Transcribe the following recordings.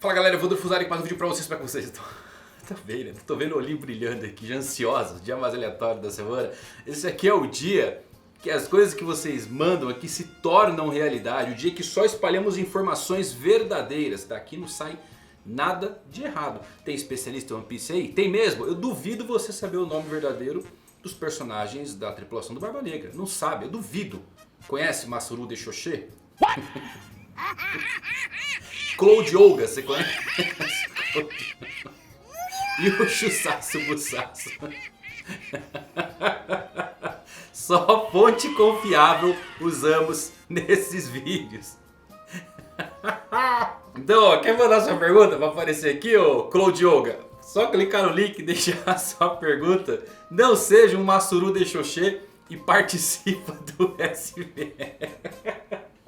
Fala galera, eu vou Fusari com mais um vídeo pra vocês. Como é que vocês estão? Tá bem, né? Tô vendo o olhinho brilhando aqui, já ansioso, dia mais aleatório da semana. Esse aqui é o dia que as coisas que vocês mandam aqui se tornam realidade. O dia que só espalhamos informações verdadeiras. Daqui não sai nada de errado. Tem especialista em One Piece aí? Tem mesmo. Eu duvido você saber o nome verdadeiro dos personagens da tripulação do Barba Negra. Não sabe, eu duvido. Conhece Masaru Deshoshi? Cloud Yoga, você conhece? E o Shusatsu Musatsu. Só fonte confiável usamos nesses vídeos. Então, ó, quer mandar sua pergunta? Vai aparecer aqui, ô Cloud Yoga. Só clicar no link e deixar a sua pergunta. Não seja um Masaru Deshoshi e participa do SV.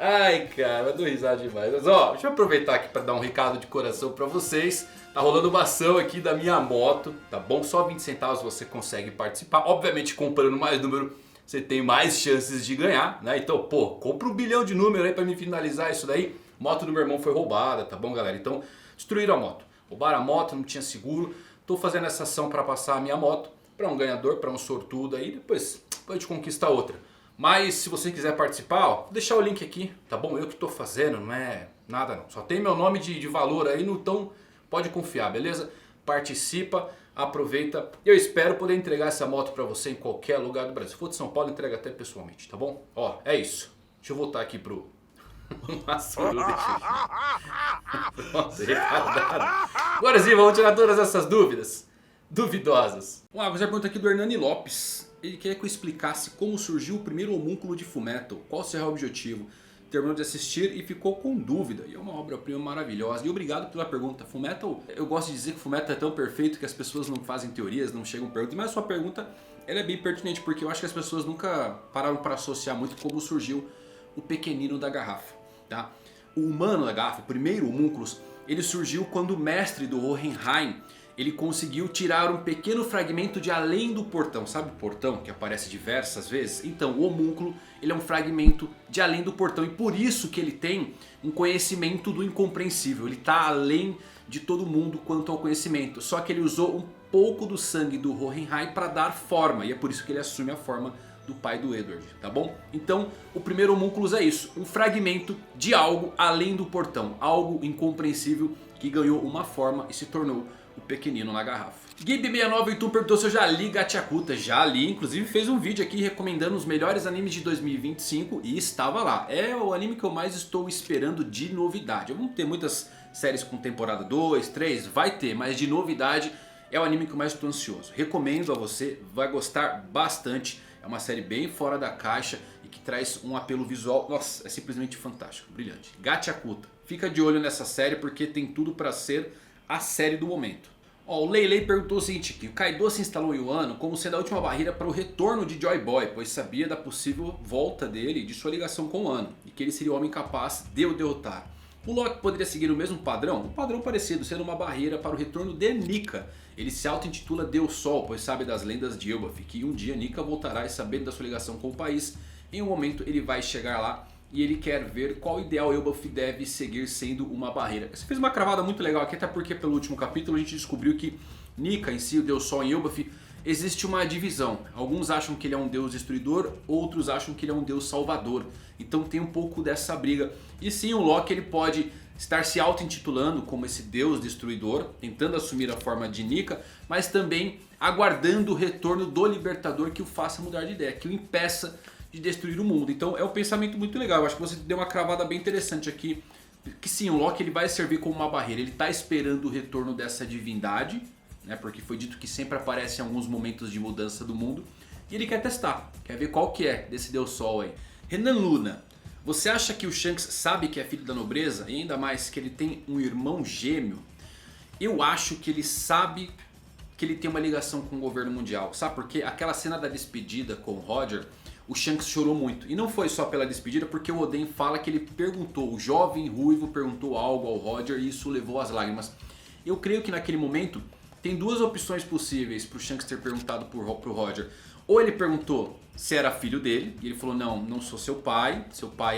Ai, cara, eu dou risada demais. Mas ó, deixa eu aproveitar aqui para dar um recado de coração para vocês. Tá rolando uma ação aqui da minha moto, tá bom? Só 20 centavos você consegue participar. Obviamente, comprando mais número, você tem mais chances de ganhar, né? Então, pô, compra 1 bilhão de número aí para me finalizar isso daí. Moto do meu irmão foi roubada, tá bom, galera? Então, destruíram a moto. Roubaram a moto, não tinha seguro. Tô fazendo essa ação para passar a minha moto para um ganhador, para um sortudo aí. Depois a gente conquista outra. Mas se você quiser participar, ó, vou deixar o link aqui, tá bom? Eu que tô fazendo, não é nada não. Só tem meu nome de valor aí, então pode confiar, beleza? Participa, aproveita. Eu espero poder entregar essa moto pra você em qualquer lugar do Brasil. Se for de São Paulo, entrega até pessoalmente, tá bom? Ó, é isso. Deixa eu voltar aqui pro... Pronto, retardado. Agora sim, vamos tirar todas essas dúvidas duvidosas. Vamos lá, você pergunta aqui do Hernani Lopes. Ele queria que eu explicasse como surgiu o primeiro homúnculo de Fullmetal, qual será o objetivo. Terminou de assistir e ficou com dúvida. E é uma obra-prima maravilhosa. E obrigado pela pergunta. Fullmetal, eu gosto de dizer que Fullmetal é tão perfeito que as pessoas não fazem teorias, não chegam perguntas. Mas a sua pergunta ela é bem pertinente, porque eu acho que as pessoas nunca pararam para associar muito como surgiu o pequenino da garrafa. Tá? O humano da garrafa, o primeiro homúnculos, ele surgiu quando o mestre do Hohenheim ele conseguiu tirar um pequeno fragmento de além do portão. Sabe o portão que aparece diversas vezes? Então o homúnculo ele é um fragmento de além do portão. E por isso que ele tem um conhecimento do incompreensível. Ele está além de todo mundo quanto ao conhecimento. Só que ele usou um pouco do sangue do Hohenheim para dar forma. E é por isso que ele assume a forma do pai do Edward, tá bom? Então o primeiro homúnculo é isso. Um fragmento de algo além do portão. Algo incompreensível que ganhou uma forma e se tornou o pequenino na garrafa. Gabe69 perguntou se eu já li Gachakuta. Já li, inclusive fez um vídeo aqui recomendando os melhores animes de 2025 e estava lá. É o anime que eu mais estou esperando de novidade. Vamos ter muitas séries com temporada 2, 3, vai ter, mas de novidade é o anime que eu mais estou ansioso. Recomendo a você, vai gostar bastante. É uma série bem fora da caixa e que traz um apelo visual, nossa, é simplesmente fantástico, brilhante. Gachakuta, fica de olho nessa série porque tem tudo para ser a série do momento. Ó, o Leilei perguntou o seguinte aqui: o Kaido se instalou em Wano como sendo a última barreira para o retorno de Joy Boy, pois sabia da possível volta dele e de sua ligação com Wano, e que ele seria o homem capaz de o derrotar. O Loki poderia seguir o mesmo padrão? Um padrão parecido, sendo uma barreira para o retorno de Nika. Ele se auto-intitula Deus Sol, pois sabe das lendas de Elbaf, que um dia Nika voltará e sabendo da sua ligação com o país, em um momento ele vai chegar lá e ele quer ver qual ideal Elbaf deve seguir sendo uma barreira. Você fez uma cravada muito legal aqui, até porque pelo último capítulo a gente descobriu que Nika em si, o Deus Sol em Elbaf, existe uma divisão. Alguns acham que ele é um Deus destruidor, outros acham que ele é um Deus salvador. Então tem um pouco dessa briga. E sim, o Loki ele pode estar se auto-intitulando como esse Deus destruidor, tentando assumir a forma de Nika, mas também aguardando o retorno do Libertador que o faça mudar de ideia, que o impeça de destruir o mundo. Então é um pensamento muito legal. Eu acho que você deu uma cravada bem interessante aqui. Que sim, o Loki ele vai servir como uma barreira. Ele está esperando o retorno dessa divindade, né? Porque foi dito que sempre aparece em alguns momentos de mudança do mundo. E ele quer testar, quer ver qual que é desse Deus Sol aí. Renan Luna: você acha que o Shanks sabe que é filho da nobreza? E ainda mais que ele tem um irmão gêmeo? Eu acho que ele sabe que ele tem uma ligação com o governo mundial. Sabe por quê? Aquela cena da despedida com o Roger, o Shanks chorou muito. E não foi só pela despedida, porque o Oden fala que ele perguntou, o jovem ruivo perguntou algo ao Roger e isso levou às lágrimas. Eu creio que naquele momento tem duas opções possíveis para o Shanks ter perguntado pro Roger. Ou ele perguntou se era filho dele, e ele falou: não, não sou seu pai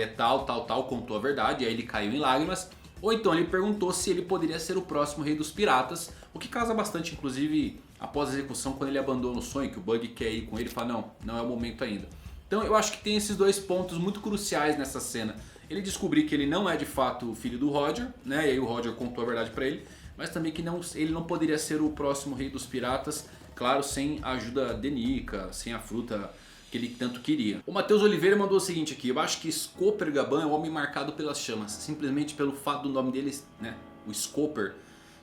é tal, tal, tal, contou a verdade, e aí ele caiu em lágrimas. Ou então ele perguntou se ele poderia ser o próximo rei dos piratas, o que casa bastante inclusive após a execução, quando ele abandona o sonho, que o Bug quer ir com ele e fala não, não é o momento ainda. Então eu acho que tem esses dois pontos muito cruciais nessa cena. Ele descobrir que ele não é de fato o filho do Roger, né? E aí o Roger contou a verdade pra ele. Mas também que ele não poderia ser o próximo rei dos piratas, claro, sem a ajuda de Nika, sem a fruta que ele tanto queria. O Matheus Oliveira mandou o seguinte aqui: eu acho que Scooper Gaban é o homem marcado pelas chamas, simplesmente pelo fato do nome dele, né, o Scooper,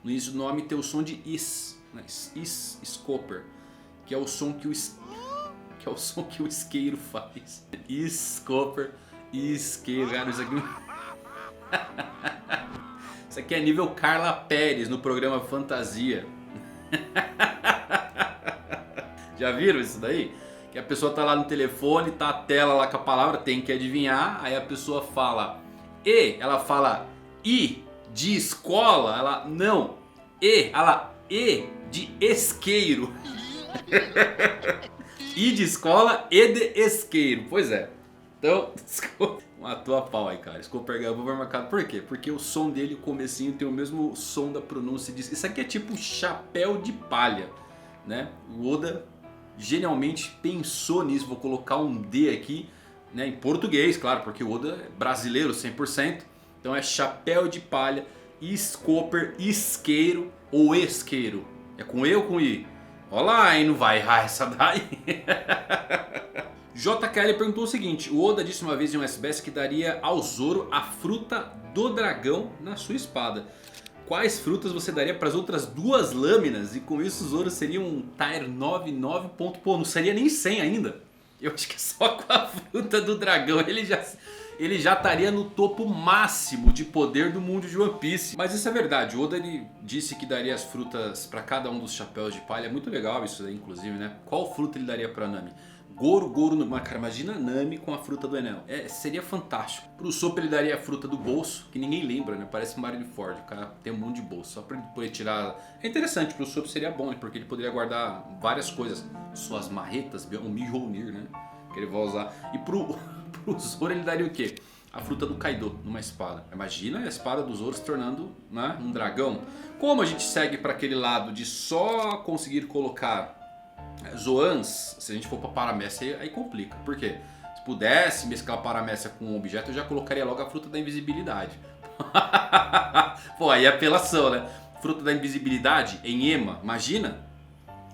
no início do nome ter o som de is, né, Scooper, que é o som que o isqueiro faz. Scooper, isqueiro, cara, isso aqui... Isso aqui é nível Carla Pérez no programa Fantasia. Já viram isso daí? Que a pessoa tá lá no telefone, tá a tela lá com a palavra, tem que adivinhar. Aí a pessoa fala E, ela fala I de escola, ela não. Ela E de isqueiro. I de escola, E de isqueiro. Pois é. Então, matou a pau aí, cara. Scooper Gaban vai marcado. Por quê? Porque o som dele, o comecinho, tem o mesmo som da pronúncia disso. Isso aqui é tipo chapéu de palha, né? O Oda genialmente pensou nisso. Vou colocar um D aqui, né? Em português, claro, porque o Oda é brasileiro 100%. Então é chapéu de palha, Scooper, isqueiro ou esqueiro. É com E ou com I? Olha lá, hein? Não vai errar essa daí. JKL perguntou o seguinte: o Oda disse uma vez em um SBS que daria ao Zoro a fruta do dragão na sua espada. Quais frutas você daria para as outras duas lâminas? E com isso o Zoro seria um Tier 99 ponto, pô, não seria nem 100 ainda. Eu acho que só com a fruta do dragão ele já estaria no topo máximo de poder do mundo de One Piece. Mas isso é verdade, o Oda ele disse que daria as frutas para cada um dos chapéus de palha. É muito legal isso aí, inclusive, né? Qual fruta ele daria para Nami? Goro, cara, imagina Nami com a fruta do Enel. Seria fantástico. Pro Sop ele daria a fruta do bolso, que ninguém lembra, né? Parece Marineford, o cara tem um monte de bolso, só pra ele poder tirar. É interessante, pro Sop seria bom, né? Porque ele poderia guardar várias coisas. Suas marretas, o Mjolnir, né? Que ele vai usar. E pro Zoro ele daria o quê? A fruta do Kaido numa espada. Imagina a espada do Zoro se tornando, né, um dragão. Como a gente segue para aquele lado de só conseguir colocar Zoans, se a gente for pra Paramécia aí complica. Por quê? Se pudesse mesclar Paramécia com um objeto, eu já colocaria logo a fruta da invisibilidade. Pô, aí é apelação, né? Fruta da invisibilidade em Ema, imagina?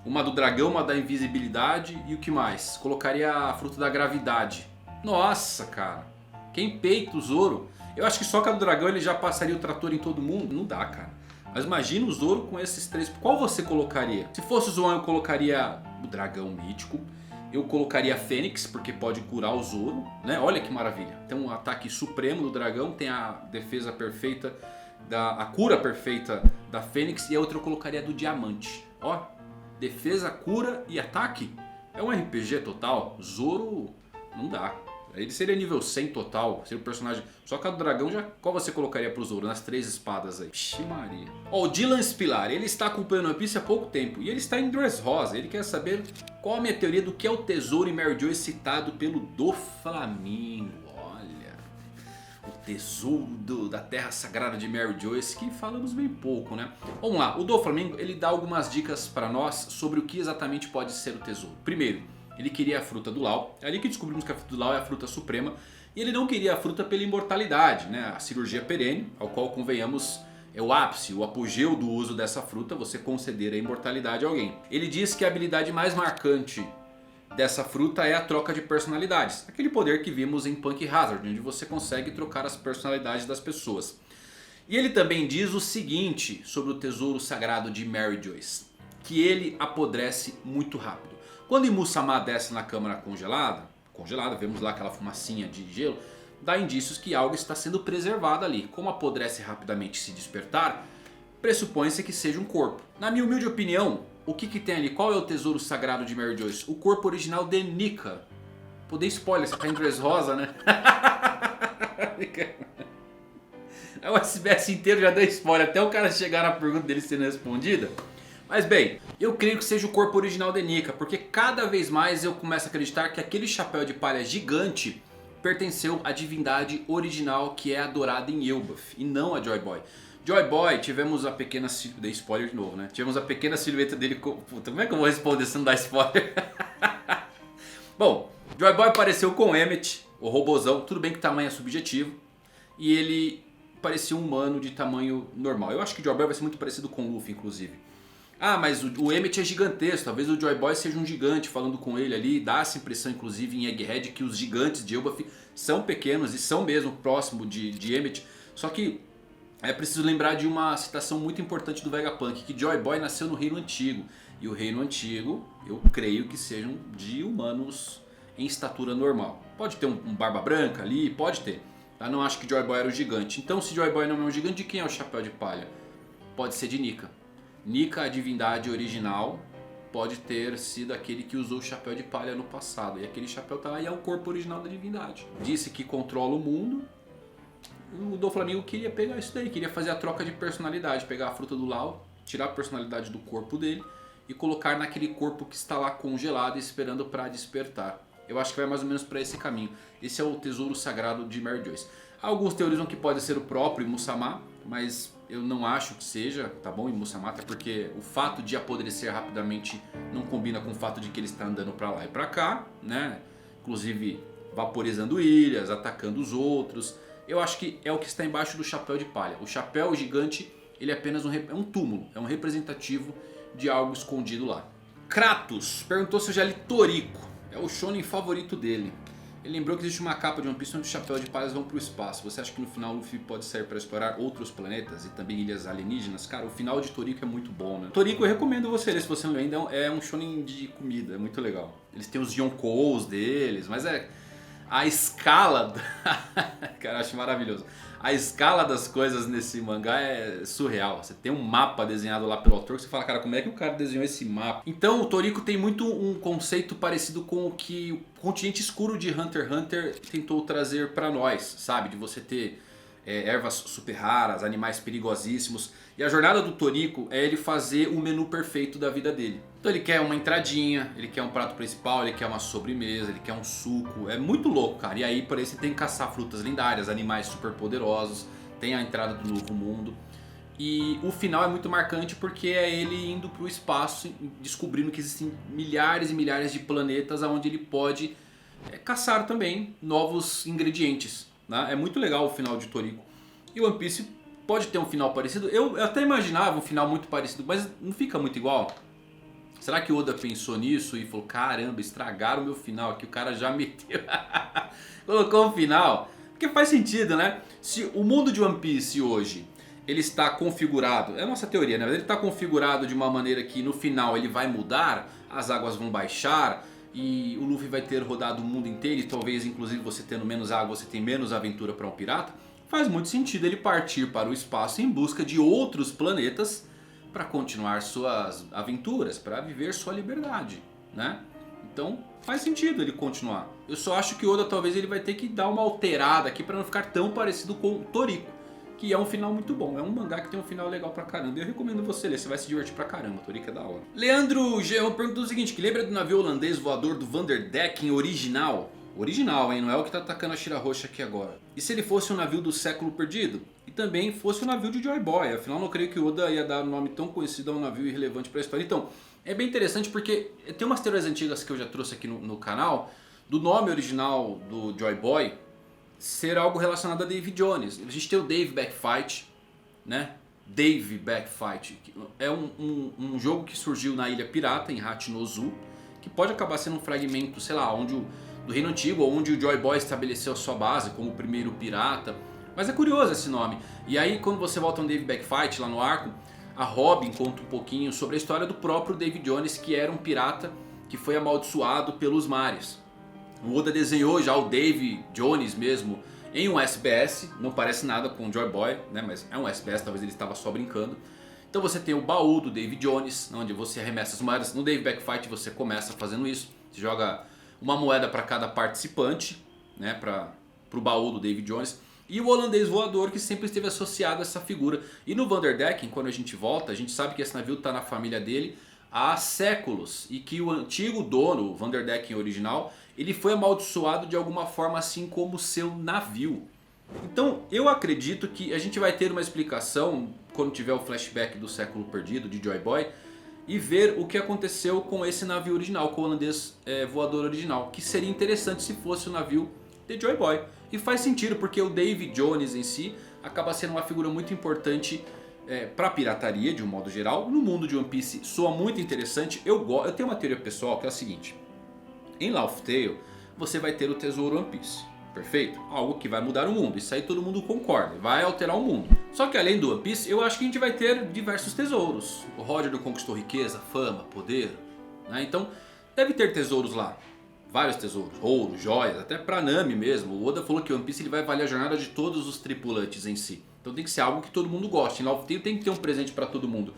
Uma do dragão, uma da invisibilidade e o que mais? Colocaria a fruta da gravidade. Nossa, cara. Quem peita o Zoro? Eu acho que só com a do dragão ele já passaria o trator em todo mundo. Não dá, cara. Mas imagina o Zoro com esses três. Qual você colocaria? Se fosse o Zoan eu colocaria o dragão mítico. Eu colocaria a Fênix, porque pode curar o Zoro, né? Olha que maravilha. Tem um ataque supremo do dragão. Tem a defesa perfeita, a cura perfeita da Fênix. E a outra eu colocaria a do diamante. Ó, defesa, cura e ataque. É um RPG total. Zoro não dá. Ele seria nível 100 total, seria o personagem. Só que a do dragão, qual você colocaria pro Zoro? Nas três espadas aí. Vixe Maria. Ó, o Dylan Spilar, ele está acompanhando One Piece há pouco tempo. E ele está em Dressrosa. Ele quer saber qual a minha teoria do que é o tesouro em Mary Joy citado pelo Doflamingo. Olha, o tesouro da terra sagrada de Mary Joyce, que falamos bem pouco, né? Vamos lá, o Doflamingo ele dá algumas dicas para nós sobre o que exatamente pode ser o tesouro. Primeiro, ele queria a fruta do Law. É ali que descobrimos que a fruta do Law é a fruta suprema. E ele não queria a fruta pela imortalidade, né? A cirurgia perene, ao qual convenhamos é o ápice, o apogeu do uso dessa fruta, você conceder a imortalidade a alguém. Ele diz que a habilidade mais marcante dessa fruta é a troca de personalidades. Aquele poder que vimos em Punk Hazard, onde você consegue trocar as personalidades das pessoas. E ele também diz o seguinte sobre o tesouro sagrado de Mary Joyce: que ele apodrece muito rápido. Quando Imu-sama desce na câmara congelada, vemos lá aquela fumacinha de gelo, dá indícios que algo está sendo preservado ali. Como apodrece rapidamente se despertar, pressupõe-se que seja um corpo. Na minha humilde opinião, o que tem ali? Qual é o tesouro sagrado de Mary Joyce? O corpo original de Nika. Pô, dei spoiler, você tá em Dressrosa, né? O SBS inteiro já deu spoiler, até o cara chegar na pergunta dele sendo respondida. Mas bem, eu creio que seja o corpo original de Nika, porque cada vez mais eu começo a acreditar que aquele chapéu de palha gigante pertenceu à divindade original que é adorada em Elbaf e não a Joy Boy. Joy Boy, tivemos a pequena... Dei spoiler de novo, né? Tivemos a pequena silhueta dele... Puta, como é que eu vou responder se não dá spoiler? Bom, Joy Boy apareceu com o Emmet, o robozão. Tudo bem que o tamanho é subjetivo. E ele parecia um humano de tamanho normal. Eu acho que o Joy Boy vai ser muito parecido com o Luffy, inclusive. Ah, mas o Emmet é gigantesco. Talvez o Joy Boy seja um gigante falando com ele ali. Dá essa impressão, inclusive, em Egghead, que os gigantes de Elbaf são pequenos e são mesmo próximo de Emmet. Só que... é preciso lembrar de uma citação muito importante do Vegapunk, que Joy Boy nasceu no Reino Antigo. E o Reino Antigo, eu creio que sejam de humanos em estatura normal. Pode ter um barba branca ali, pode ter. Eu não acho que Joy Boy era o gigante. Então se Joy Boy não é um gigante, de quem é o Chapéu de Palha? Pode ser de Nika. Nika, a divindade original, pode ter sido aquele que usou o Chapéu de Palha no passado. E aquele chapéu tá lá e é o corpo original da divindade. Disse que controla o mundo. O Doflamingo queria pegar isso daí, queria fazer a troca de personalidade, pegar a fruta do Lau, tirar a personalidade do corpo dele e colocar naquele corpo que está lá congelado esperando para despertar. Eu acho que vai mais ou menos para esse caminho. Esse é o tesouro sagrado de Mary Joyce. Alguns teorizam que pode ser o próprio Imusama, mas eu não acho que seja, tá bom, Imusama, até porque o fato de apodrecer rapidamente não combina com o fato de que ele está andando para lá e para cá, né? Inclusive vaporizando ilhas, atacando os outros. Eu acho que é o que está embaixo do Chapéu de Palha. O chapéu gigante, ele é apenas um túmulo, é um representativo de algo escondido lá. Kratos perguntou se eu já li Toriko, é o shonen favorito dele. Ele lembrou que existe uma capa de One Piece onde os chapéus de palhas vão para o espaço. Você acha que no final o Luffy pode sair para explorar outros planetas e também ilhas alienígenas? Cara, o final de Toriko é muito bom, né? Toriko eu recomendo você ler, se você não lê ainda, é um shonen de comida, é muito legal. Eles têm os Yonkous deles, mas a escala... Cara, eu acho maravilhoso. A escala das coisas nesse mangá é surreal. Você tem um mapa desenhado lá pelo autor que você fala, cara, como é que o cara desenhou esse mapa? Então o Toriko tem muito um conceito parecido com o que o continente escuro de Hunter x Hunter tentou trazer pra nós, sabe? De você ter ervas super raras, animais perigosíssimos. E a jornada do Toriko é ele fazer o menu perfeito da vida dele. Então ele quer uma entradinha, ele quer um prato principal, ele quer uma sobremesa, ele quer um suco. É muito louco, cara. E aí por isso tem que caçar frutas lendárias, animais super poderosos. Tem a entrada do novo mundo. E o final é muito marcante porque é ele indo para o espaço, descobrindo que existem milhares e milhares de planetas onde ele pode caçar também novos ingredientes, né? É muito legal o final de Toriko. E One Piece pode ter um final parecido. Eu até imaginava um final muito parecido, mas não fica muito igual. Será que o Oda pensou nisso e falou, caramba, estragaram o meu final aqui, o cara já meteu, colocou um final? Porque faz sentido, né? Se o mundo de One Piece hoje, ele está configurado, é a nossa teoria, né? Ele está configurado de uma maneira que no final ele vai mudar, as águas vão baixar e o Luffy vai ter rodado o mundo inteiro e talvez inclusive você tendo menos água, você tem menos aventura para um pirata. Faz muito sentido ele partir para o espaço em busca de outros planetas para continuar suas aventuras, para viver sua liberdade, né? Então faz sentido ele continuar. Eu só acho que Oda talvez ele vai ter que dar uma alterada aqui para não ficar tão parecido com o Toriko, que é um final muito bom. É um mangá que tem um final legal pra caramba. Eu recomendo você ler, você vai se divertir pra caramba. Toriko é da hora. Leandro Geon perguntou o seguinte, que lembra do navio holandês voador do Vanderdecken original? Original, hein? Não é o que tá atacando a Shira Roxa aqui agora. E se ele fosse um navio do século perdido? E também fosse um navio de Joy Boy. Afinal, não creio que o Oda ia dar um nome tão conhecido a um navio irrelevante pra história. Então, é bem interessante porque tem umas teorias antigas que eu já trouxe aqui no canal. Do nome original do Joy Boy ser algo relacionado a Dave Jones. A gente tem o Dave Backfight, né? Dave Backfight. É um jogo que surgiu na Ilha Pirata, em Hachinozu. Que pode acabar sendo um fragmento, sei lá, do Reino Antigo, onde o Joy Boy estabeleceu a sua base como o primeiro pirata. Mas é curioso esse nome. E aí quando você volta no Dave Backfight lá no arco, a Robin conta um pouquinho sobre a história do próprio Dave Jones, que era um pirata que foi amaldiçoado pelos mares. O Oda desenhou já o Dave Jones mesmo em um SBS, não parece nada com o Joy Boy, né? Mas é um SBS, talvez ele estava só brincando. Então você tem o baú do Dave Jones, onde você arremessa as moedas. No Dave Backfight você começa fazendo isso, você joga uma moeda para cada participante, né, para o baú do Dave Jones. E o holandês voador, que sempre esteve associado a essa figura. E no Vanderdecken, quando a gente volta, a gente sabe que esse navio está na família dele há séculos e que o antigo dono, o Vanderdecken original, ele foi amaldiçoado de alguma forma, assim como o seu navio. Então eu acredito que a gente vai ter uma explicação quando tiver o flashback do século perdido de Joy Boy e ver o que aconteceu com esse navio original, com o holandês voador original, que seria interessante se fosse o navio de Joy Boy. E faz sentido porque o Davy Jones em si acaba sendo uma figura muito importante para a pirataria de um modo geral. No mundo de One Piece soa muito interessante. Eu tenho uma teoria pessoal que é a seguinte: em Laugh Tale você vai ter o tesouro One Piece, perfeito? Algo que vai mudar o mundo, isso aí todo mundo concorda, vai alterar o mundo. Só que além do One Piece eu acho que a gente vai ter diversos tesouros. O Roger não conquistou riqueza, fama, poder, né? Então deve ter tesouros lá. Vários tesouros, ouro, joias, até pra Nami mesmo. O Oda falou que o One Piece ele vai valer a jornada de todos os tripulantes em si. Então tem que ser algo que todo mundo goste. Em Laugh Tale tem que ter um presente pra todo mundo.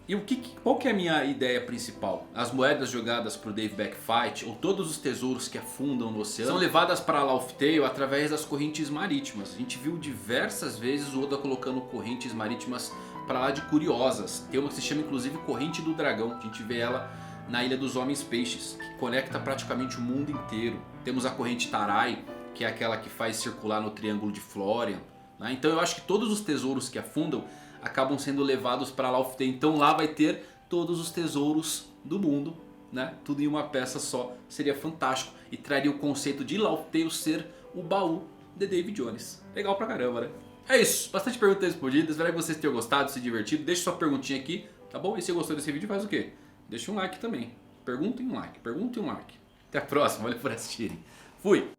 E qual que é a minha ideia principal? As moedas jogadas pro Dave Backfight, ou todos os tesouros que afundam no oceano, são levadas para Laugh Tale através das correntes marítimas. A gente viu diversas vezes o Oda colocando correntes marítimas para lá de Curiosas. Tem uma que se chama inclusive Corrente do Dragão. A gente vê ela na Ilha dos Homens Peixes, que conecta praticamente o mundo inteiro. Temos a corrente Tarai, que é aquela que faz circular no Triângulo de Florian, né? Então eu acho que todos os tesouros que afundam acabam sendo levados para Laugh Tale. Então lá vai ter todos os tesouros do mundo, né? Tudo em uma peça só. Seria fantástico e traria o conceito de Laugh Tale ser o baú de Davy Jones. Legal pra caramba, né? É isso, bastante perguntas respondidas. Espero que vocês tenham gostado, se divertido. Deixe sua perguntinha aqui, tá bom? E se gostou desse vídeo, faz o quê? Deixa um like também. Pergunta e um like, pergunta e um like. Até a próxima, valeu por assistirem. Fui!